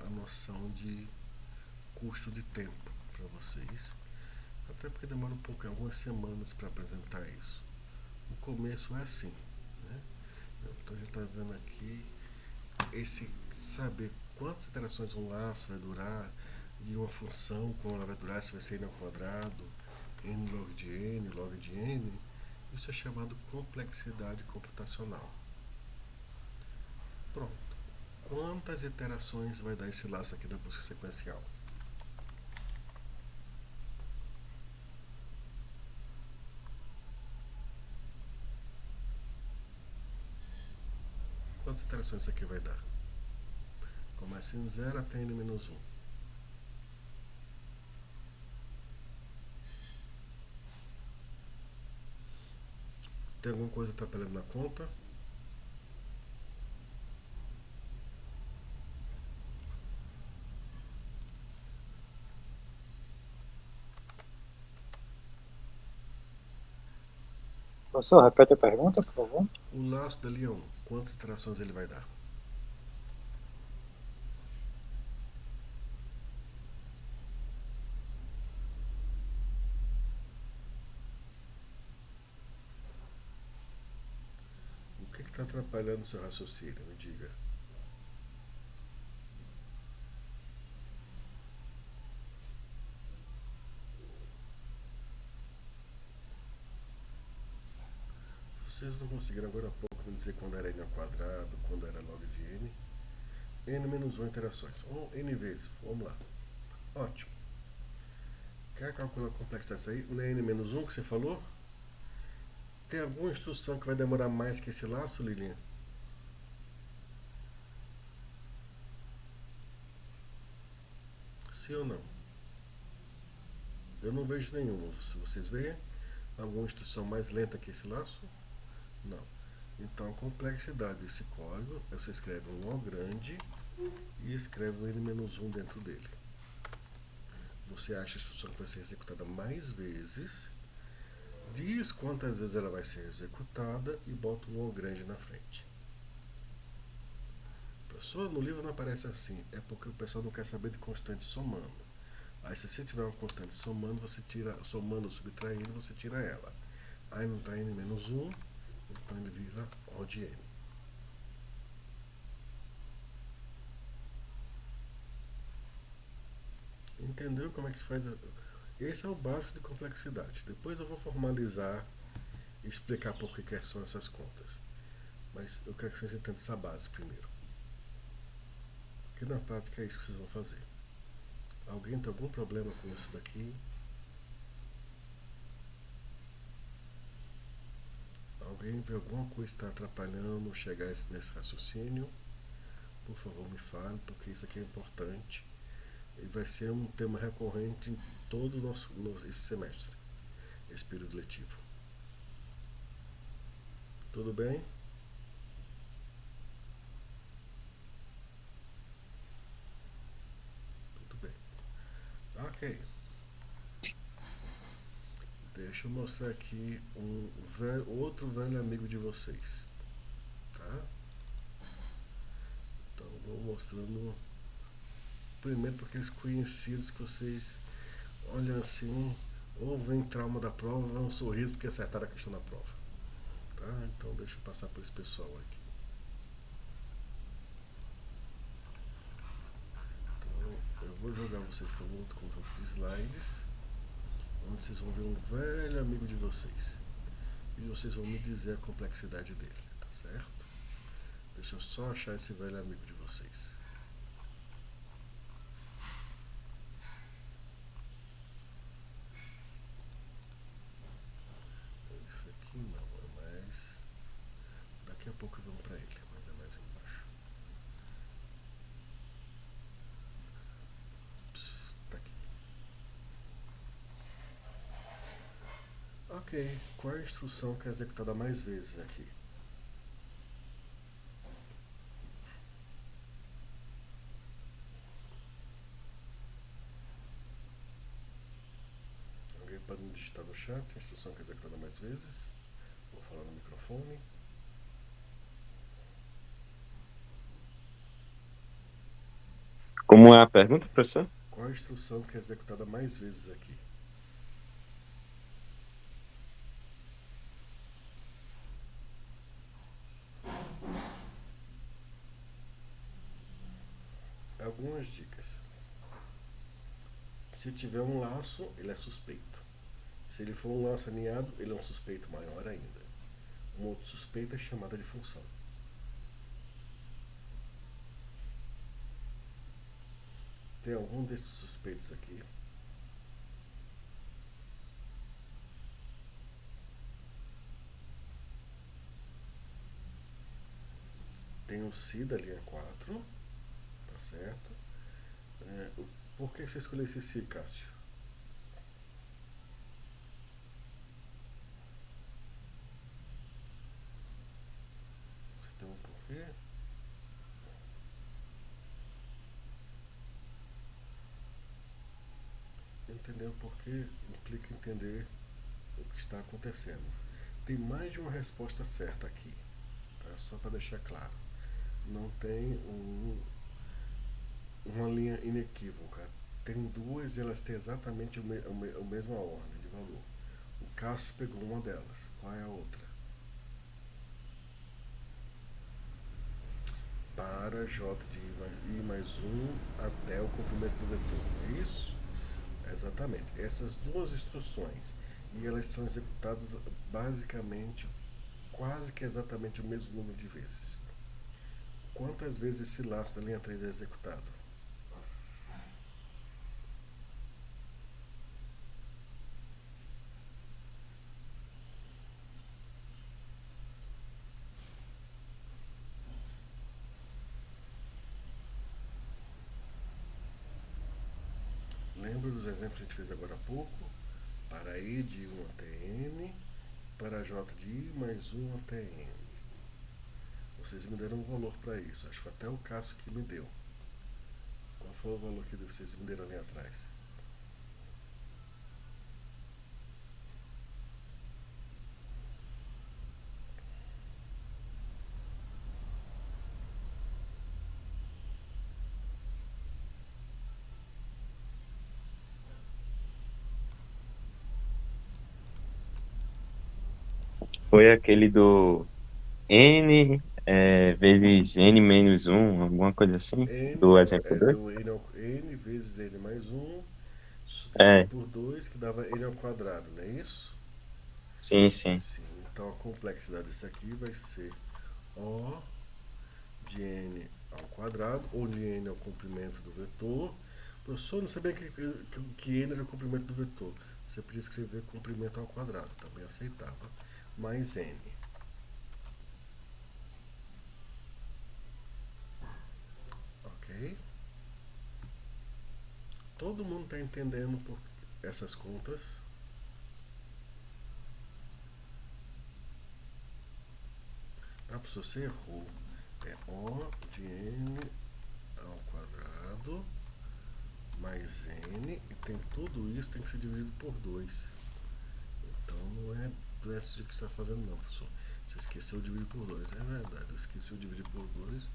a noção de custo de tempo para vocês. Até porque demora um pouco, algumas semanas para apresentar isso. O começo é assim, né? Então a gente está vendo aqui esse saber quantas interações um laço vai durar e uma função, como ela vai durar, se vai ser n ao quadrado, n log de n, isso é chamado complexidade computacional. Pronto. Quantas iterações vai dar esse laço aqui da busca sequencial? Quantas iterações isso aqui vai dar? Começa em 0 até n-1. Tem alguma coisa atrapalhando na conta? Professor, repete a pergunta, por favor. O laço da Leão, quantas iterações ele vai dar? O que está atrapalhando o seu raciocínio? Me diga. Vocês não conseguiram agora há pouco me dizer quando era n ao quadrado, quando era log de n. n-1 interações. Ou n vezes. Vamos lá. Ótimo. Quer calcular a complexidade disso aí? No n-1 que você falou? Tem alguma instrução que vai demorar mais que esse laço, Lilian? Sim ou não? Eu não vejo nenhuma. Se vocês veem alguma instrução mais lenta que esse laço? Não. Então a complexidade desse código, você escreve um O grande e escreve um n-1 dentro dele. Você acha a instrução que vai ser executada mais vezes, diz quantas vezes ela vai ser executada e bota um O grande na frente. Professor, no livro não aparece assim, é porque o pessoal não quer saber de constante somando. Aí se você tiver uma constante somando, você tira, somando ou subtraindo, você tira ela. Aí não está n-1, então ele vira O de n. Entendeu como é que se faz? Esse é o básico de complexidade. Depois eu vou formalizar e explicar por que são essas contas. Mas eu quero que vocês entendam essa base primeiro. Porque na prática é isso que vocês vão fazer. Alguém tem algum problema com isso daqui? Alguém vê alguma coisa que está atrapalhando chegar nesse raciocínio? Por favor, me fale, porque isso aqui é importante. E vai ser um tema recorrente em todo esse semestre, esse período letivo. Tudo bem? Tudo bem. Ok. Deixa eu mostrar aqui outro velho amigo de vocês. Tá? Então vou mostrando primeiro para aqueles conhecidos que vocês olham assim, ou vem trauma da prova, ou vem um sorriso porque acertaram a questão da prova. Tá? Então deixa eu passar por esse pessoal aqui. Então eu vou jogar vocês para um outro conjunto de slides, onde vocês vão ver um velho amigo de vocês. E vocês vão me dizer a complexidade dele, tá certo? Deixa eu só achar esse velho amigo de vocês. Esse aqui não, é mais... Daqui a pouco vamos para ele, mas é mais embaixo. Tá aqui. Ok, qual é a instrução que é executada mais vezes aqui? Alguém pode me digitar no chat a instrução que é executada mais vezes? Por falar no microfone. Como é a pergunta, professor? Qual a instrução que é executada mais vezes aqui? Algumas dicas. Se tiver um laço, ele é suspeito. Se ele for um laço alinhado, ele é um suspeito maior ainda. Um outro suspeito é chamada de função. Tem algum desses suspeitos aqui? Tem o Si da linha 4, tá certo? Por que você escolheu esse Si, Cássio? Você tem um porquê? Entender o porquê implica entender o que está acontecendo. Tem mais de uma resposta certa aqui, tá? Só para deixar claro. Não tem uma linha inequívoca. Tem duas e elas têm exatamente a mesma ordem de valor. O Cássio pegou uma delas. Qual é a outra? Para J de I mais 1 até o comprimento do vetor. É isso? Exatamente. Essas duas instruções. E elas são executadas basicamente quase que exatamente o mesmo número de vezes. Quantas vezes esse laço da linha 3 é executado? Lembra dos exemplos que a gente fez agora há pouco? Para E de 1 até N, para J de I mais 1 até N. Vocês me deram um valor para isso. Acho que foi até o Cássio que me deu. Qual foi o valor que vocês me deram ali atrás? Foi aquele do N vezes N menos um, alguma coisa assim? N Do exemplo é 2? deu N vezes N mais 1 substituído É, por 2, que dava N ao quadrado, não é isso? sim, sim. Sim, então a complexidade desse aqui vai ser O de N ao quadrado, ou de N ao comprimento do vetor. O professor não sabia que N era o comprimento do vetor. Você podia escrever comprimento ao quadrado, também aceitava. Mais N. Ok? Todo mundo está entendendo por essas contas? Ah, professor, você errou. É O de N ao quadrado mais N, e tem tudo isso, tem que ser dividido por 2. Então não é desse jeito que você está fazendo não, professor. Você esqueceu de dividir por 2. É verdade, eu esqueci de dividir por 2.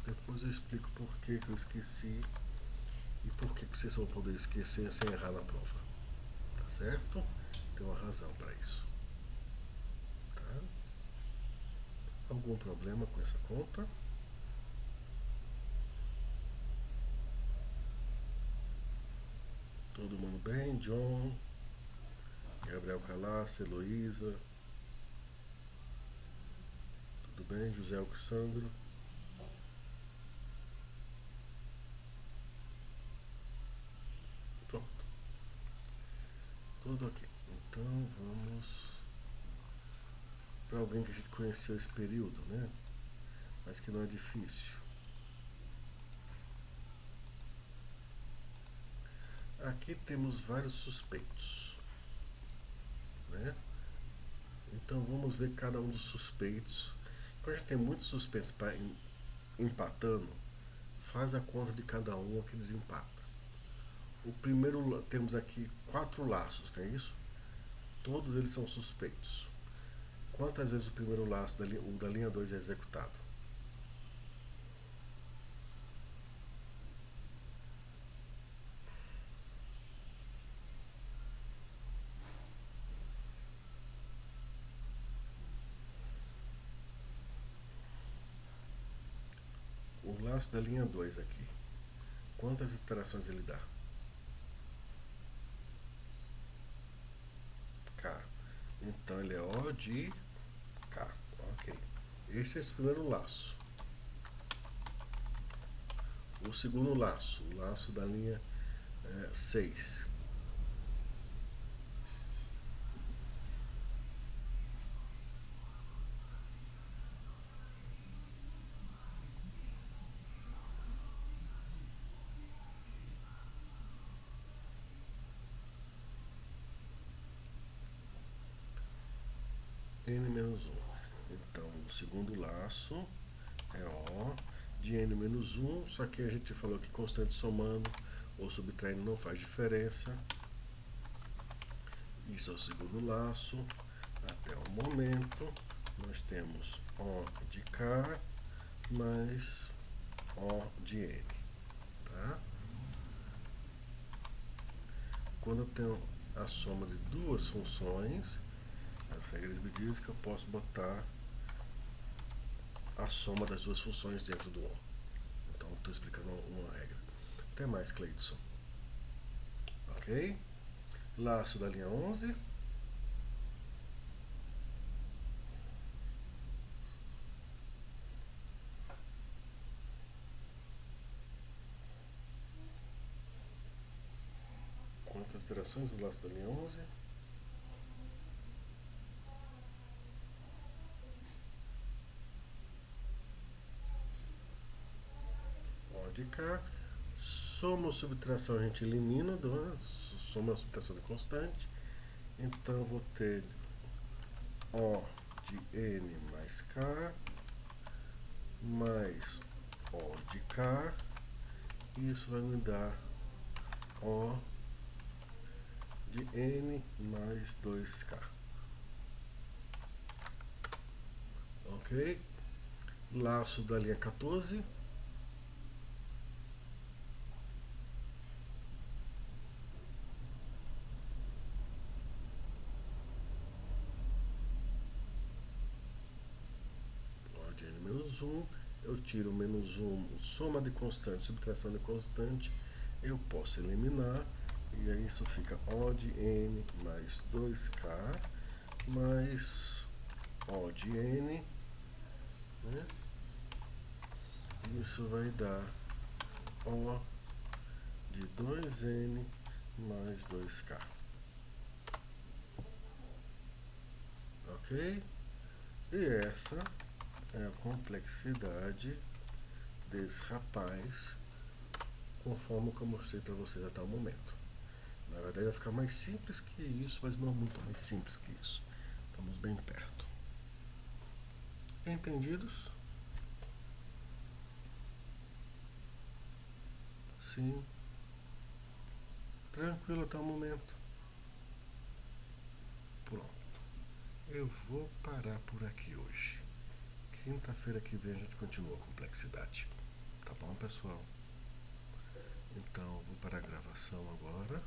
Depois eu explico por que eu esqueci e por que vocês vão poder esquecer sem errar na prova. Tá certo? Tem uma razão para isso. Tá? Algum problema com essa conta? Todo mundo bem? John, Gabriel Calaça, Heloísa. Tudo bem? José Alexandro. Pronto. Tudo ok. Então vamos para alguém que a gente conheceu esse período, né? Mas que não é difícil. Aqui temos vários suspeitos, né? Então vamos ver cada um dos suspeitos. Quando a gente tem muitos suspeitos empatando, faz a conta de cada um que desempata. O primeiro, temos aqui 4 laços, não é isso? Todos eles são suspeitos. Quantas vezes o primeiro laço da linha 2 é executado? O laço da linha 2 aqui, quantas iterações ele dá? K. Então ele é O de K. Ok. Esse é esse primeiro laço. O segundo laço, o laço da linha 6. N-1. Então, o segundo laço é O de N-1, só que a gente falou que constante somando ou subtraindo não faz diferença. Isso é o segundo laço. Até o momento, nós temos O de K mais O de N. Tá? Quando eu tenho a soma de duas funções, as regras me dizem que eu posso botar a soma das duas funções dentro do O. Então, estou explicando uma regra. Até mais, Cleidson. Ok? Laço da linha 11. Quantas iterações do laço da linha 11? O de K. Soma ou subtração a gente elimina, soma ou subtração de constante. Então eu vou ter O de N mais K mais O de K. E isso vai me dar O de N mais 2K. Ok? Laço da linha 14. O de N menos 1. Eu tiro menos 1, soma de constante, subtração de constante. Eu posso eliminar. E aí isso fica O de N mais 2K mais O de N, né? Isso vai dar O de 2N mais 2K. Ok? E essa é a complexidade desse rapaz, conforme eu mostrei para vocês até o momento. Na verdade vai ficar mais simples que isso, mas não muito mais simples que isso. Estamos bem perto. Entendidos? Sim. Tranquilo até o momento. Pronto. Eu vou parar por aqui hoje. Quinta-feira que vem a gente continua a complexidade. Tá bom, pessoal? Então, vou para a gravação agora.